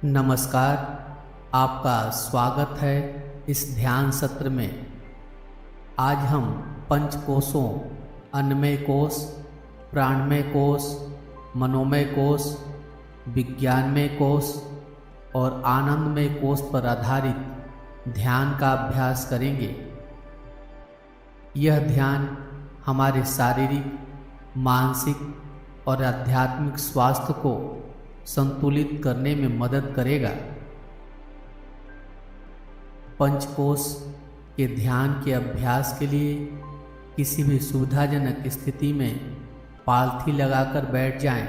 नमस्कार। आपका स्वागत है इस ध्यान सत्र में। आज हम पंच कोशों अन्नमय कोश, प्राणमय कोश, मनोमय कोश, विज्ञानमय कोश और आनंदमय कोश पर आधारित ध्यान का अभ्यास करेंगे। यह ध्यान हमारे शारीरिक, मानसिक और आध्यात्मिक स्वास्थ्य को संतुलित करने में मदद करेगा। पंचकोश के ध्यान के अभ्यास के लिए किसी भी सुविधाजनक स्थिति में पालथी लगाकर बैठ जाएं।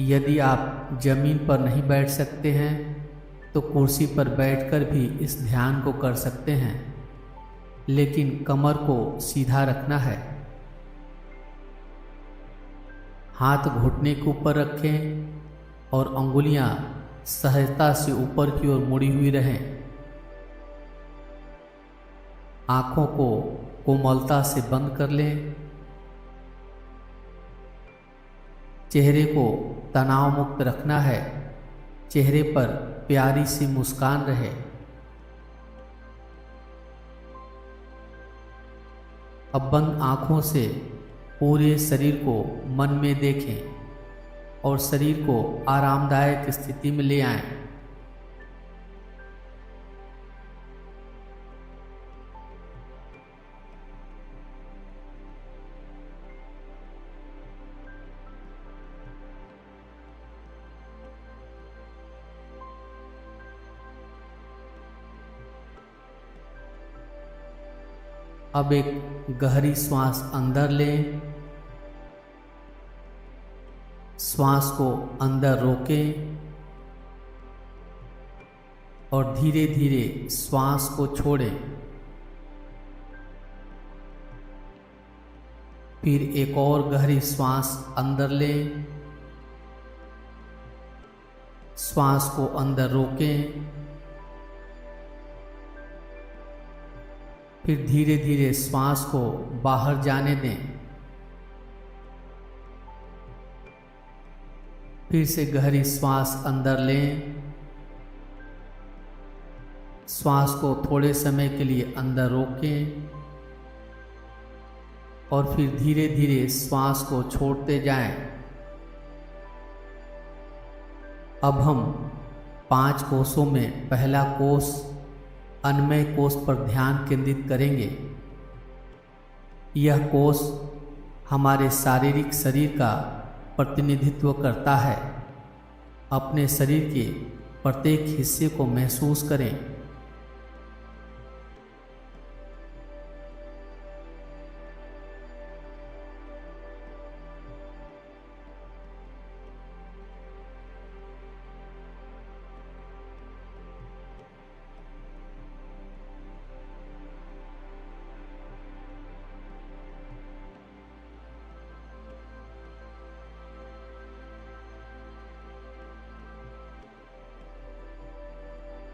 यदि आप जमीन पर नहीं बैठ सकते हैं तो कुर्सी पर बैठकर भी इस ध्यान को कर सकते हैं, लेकिन कमर को सीधा रखना है। हाथ घुटने के ऊपर रखें और अंगुलियां सहजता से ऊपर की ओर मुड़ी हुई रहें। आंखों को कोमलता से बंद कर लें। चेहरे को तनाव मुक्त रखना है। चेहरे पर प्यारी सी मुस्कान रहे। अब बंद आंखों से पूरे शरीर को मन में देखें और शरीर को आरामदायक स्थिति में ले आएं। अब एक गहरी श्वास अंदर लें। श्वास को अंदर रोकें और धीरे धीरे श्वास को छोड़ें। फिर एक और गहरी श्वास अंदर लें। श्वास को अंदर रोकें। फिर धीरे धीरे श्वास को बाहर जाने दें। फिर से गहरी श्वास अंदर लें। श्वास को थोड़े समय के लिए अंदर रोकें और फिर धीरे धीरे श्वास को छोड़ते जाएं। अब हम 5 कोशों में पहला कोश अन्नमय कोश पर ध्यान केंद्रित करेंगे। यह कोश हमारे शारीरिक शरीर का प्रतिनिधित्व करता है। अपने शरीर के प्रत्येक हिस्से को महसूस करें।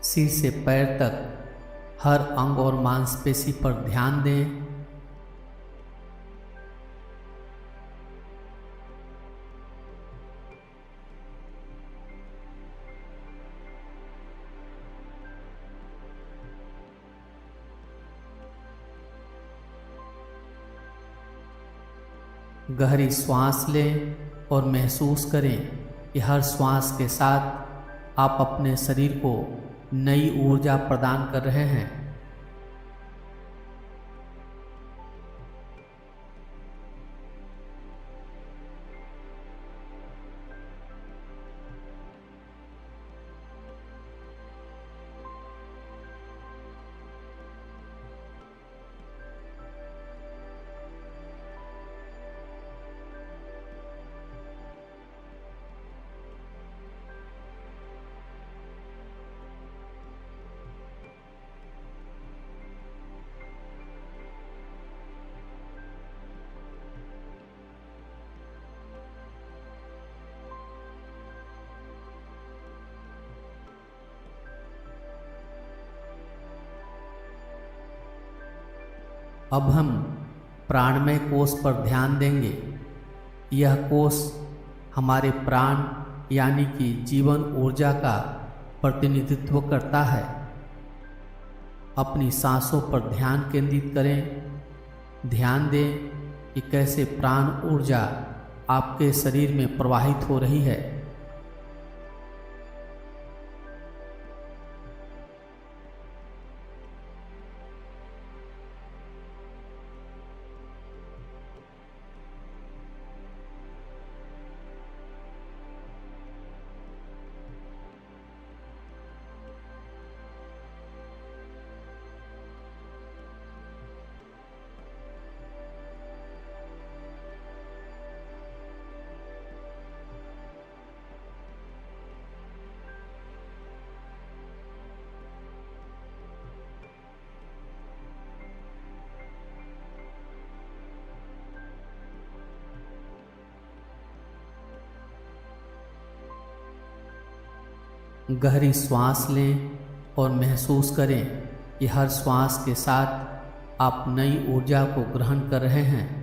सिर से पैर तक हर अंग और मांसपेशी पर ध्यान दें। गहरी श्वास लें और महसूस करें कि हर श्वास के साथ आप अपने शरीर को नई ऊर्जा प्रदान कर रहे हैं। अब हम प्राणमय कोश पर ध्यान देंगे। यह कोश हमारे प्राण यानी कि जीवन ऊर्जा का प्रतिनिधित्व करता है। अपनी सांसों पर ध्यान केंद्रित करें। ध्यान दें कि कैसे प्राण ऊर्जा आपके शरीर में प्रवाहित हो रही है। गहरी सांस लें और महसूस करें कि हर श्वास के साथ आप नई ऊर्जा को ग्रहण कर रहे हैं।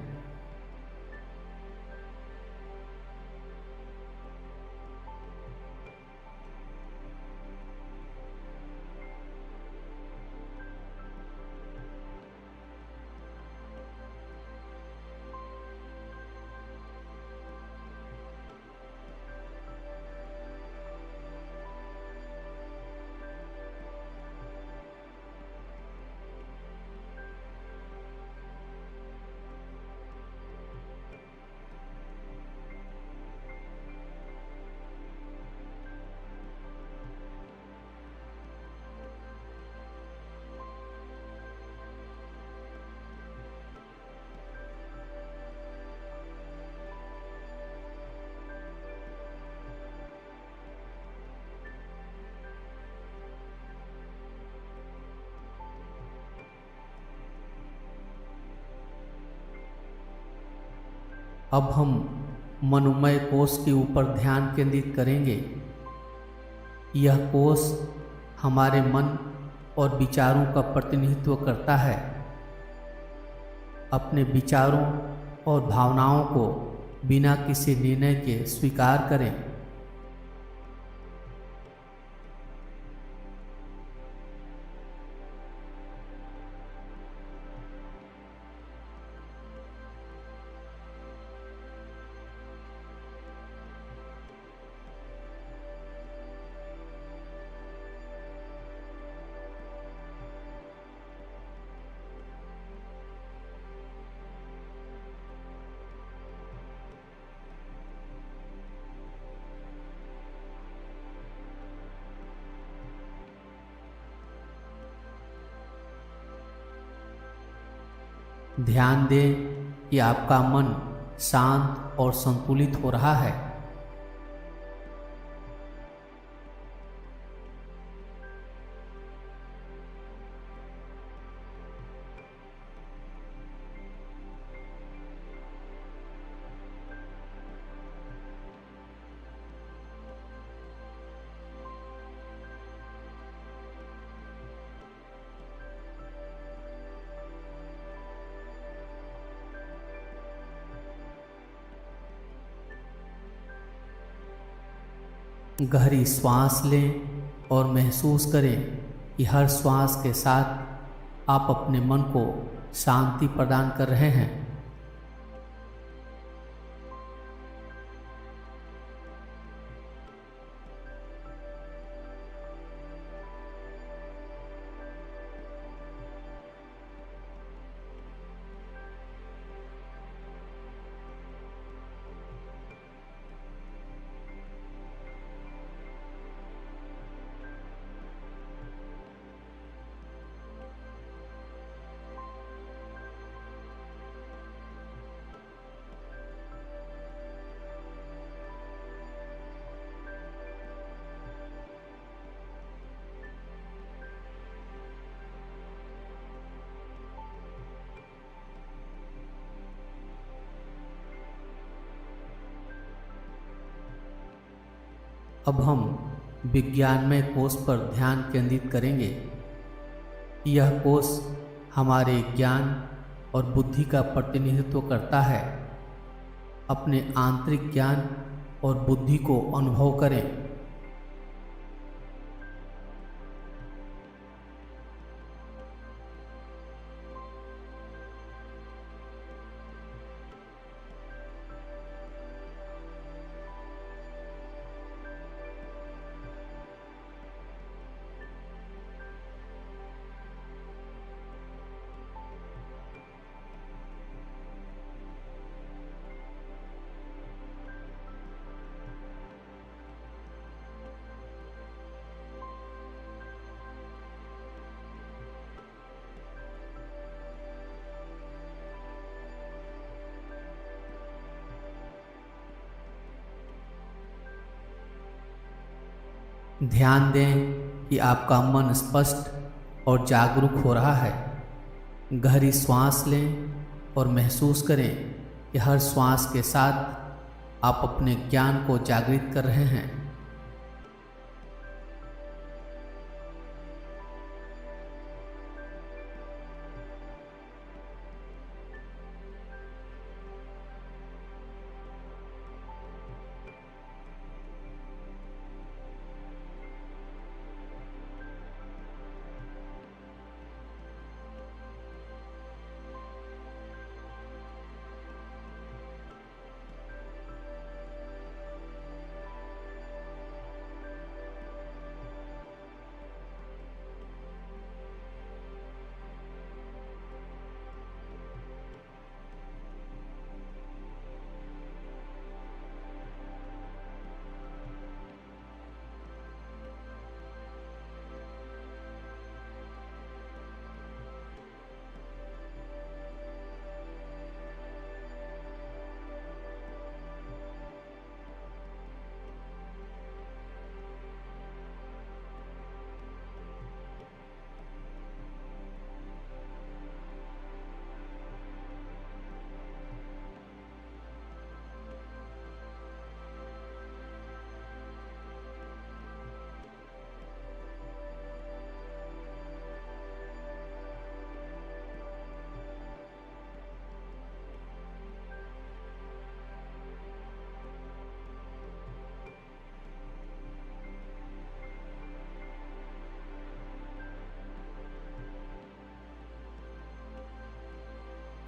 अब हम मनोमय कोश के ऊपर ध्यान केंद्रित करेंगे। यह कोश हमारे मन और विचारों का प्रतिनिधित्व करता है। अपने विचारों और भावनाओं को बिना किसी निर्णय के स्वीकार करें। ध्यान दें कि आपका मन शांत और संतुलित हो रहा है। गहरी सांस लें और महसूस करें कि हर श्वास के साथ आप अपने मन को शांति प्रदान कर रहे हैं। अब हम विज्ञानमय कोश पर ध्यान केंद्रित करेंगे। यह कोश हमारे ज्ञान और बुद्धि का प्रतिनिधित्व करता है। अपने आंतरिक ज्ञान और बुद्धि को अनुभव करें। ध्यान दें कि आपका मन स्पष्ट और जागरूक हो रहा है। गहरी सांस लें और महसूस करें कि हर श्वास के साथ आप अपने ज्ञान को जागृत कर रहे हैं।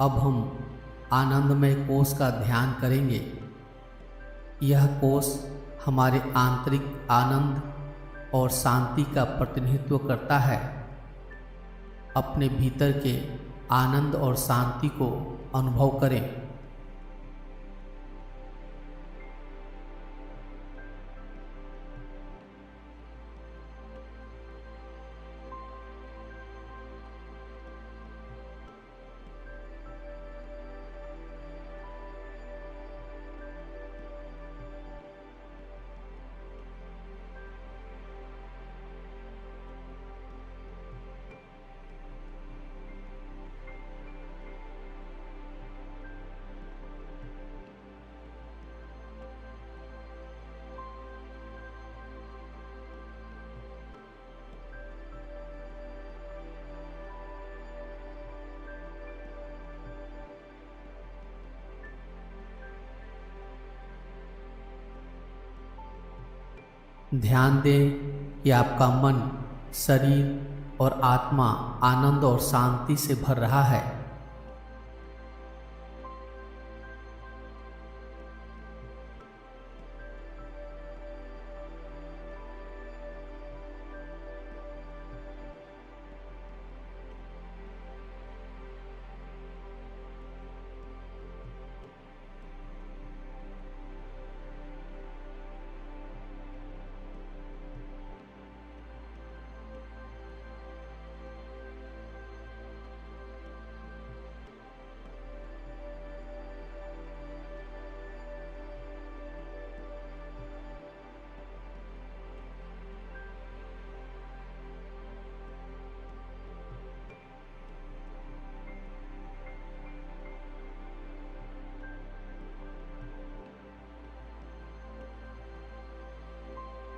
अब हम आनंदमय कोष का ध्यान करेंगे। यह कोष हमारे आंतरिक आनंद और शांति का प्रतिनिधित्व करता है। अपने भीतर के आनंद और शांति को अनुभव करें। ध्यान दें कि आपका मन, शरीर और आत्मा आनंद और शांति से भर रहा है।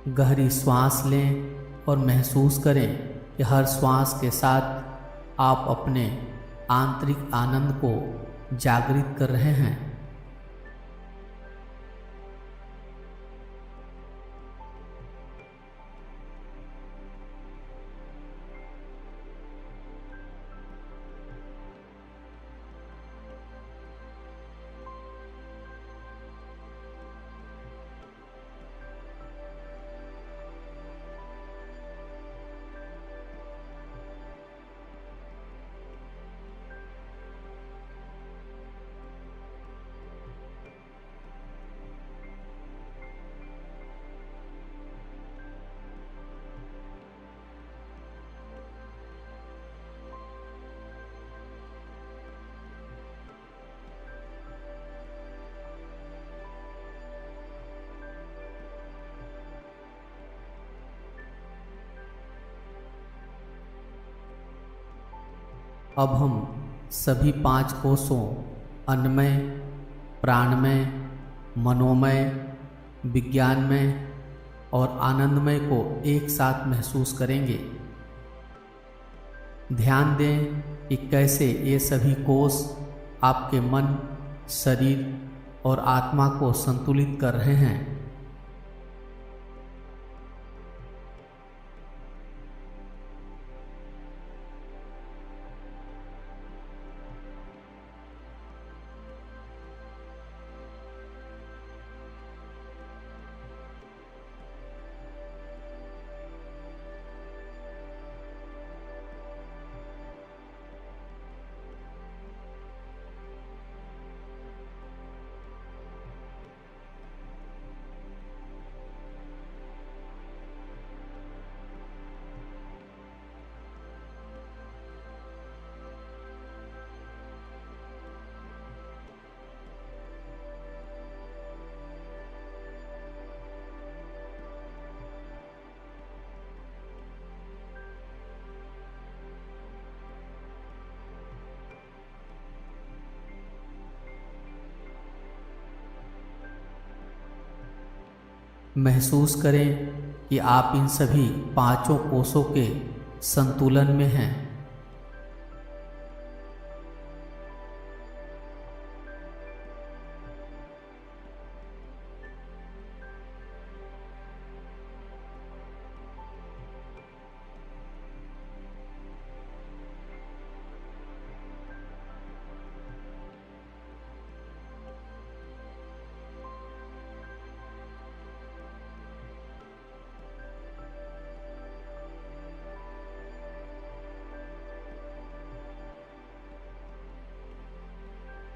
गहरी सांस लें और महसूस करें कि हर श्वास के साथ आप अपने आंतरिक आनंद को जागृत कर रहे हैं। अब हम सभी 5 कोषों अन्नमय, प्राणमय, मनोमय, विज्ञानमय और आनंदमय को एक साथ महसूस करेंगे। ध्यान दें कि कैसे ये सभी कोष आपके मन, शरीर और आत्मा को संतुलित कर रहे हैं। महसूस करें कि आप इन सभी 5 कोषों के संतुलन में हैं।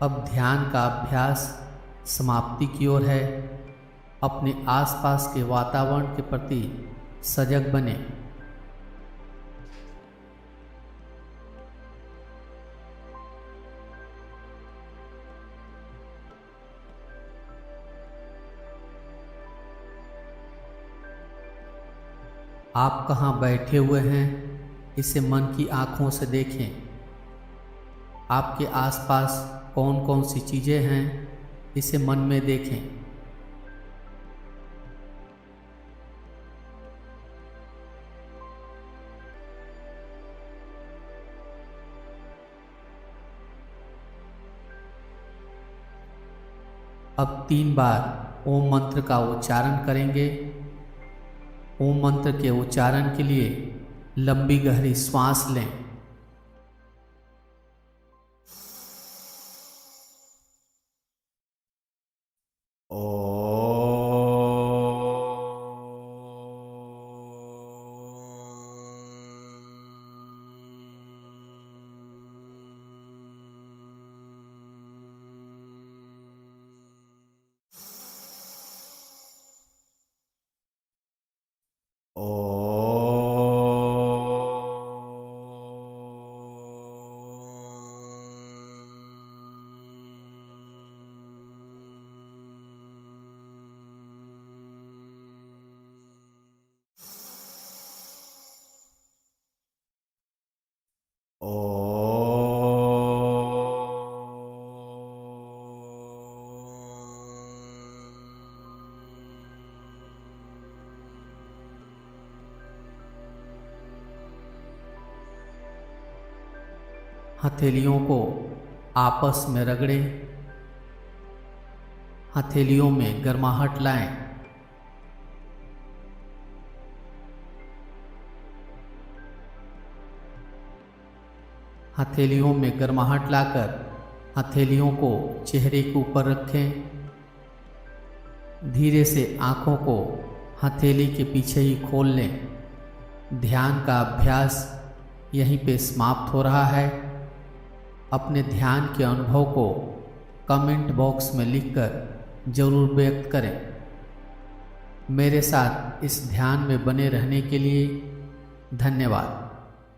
अब ध्यान का अभ्यास समाप्ति की ओर है। अपने आसपास के वातावरण के प्रति सजग बने। आप कहाँ बैठे हुए हैं, इसे मन की आँखों से देखें। आपके आसपास कौन कौन सी चीज़ें हैं, इसे मन में देखें। अब 3 बार ओम मंत्र का उच्चारण करेंगे। ओम मंत्र के उच्चारण के लिए लंबी गहरी श्वास लें। हथेलियों को आपस में रगड़ें। हथेलियों में गर्माहट लाएं। हथेलियों में गर्माहट लाकर हथेलियों को चेहरे के ऊपर रखें। धीरे से आँखों को हथेली के पीछे ही खोल लें। ध्यान का अभ्यास यहीं पे समाप्त हो रहा है। अपने ध्यान के अनुभव को कमेंट बॉक्स में लिखकर जरूर व्यक्त करें। मेरे साथ इस ध्यान में बने रहने के लिए धन्यवाद।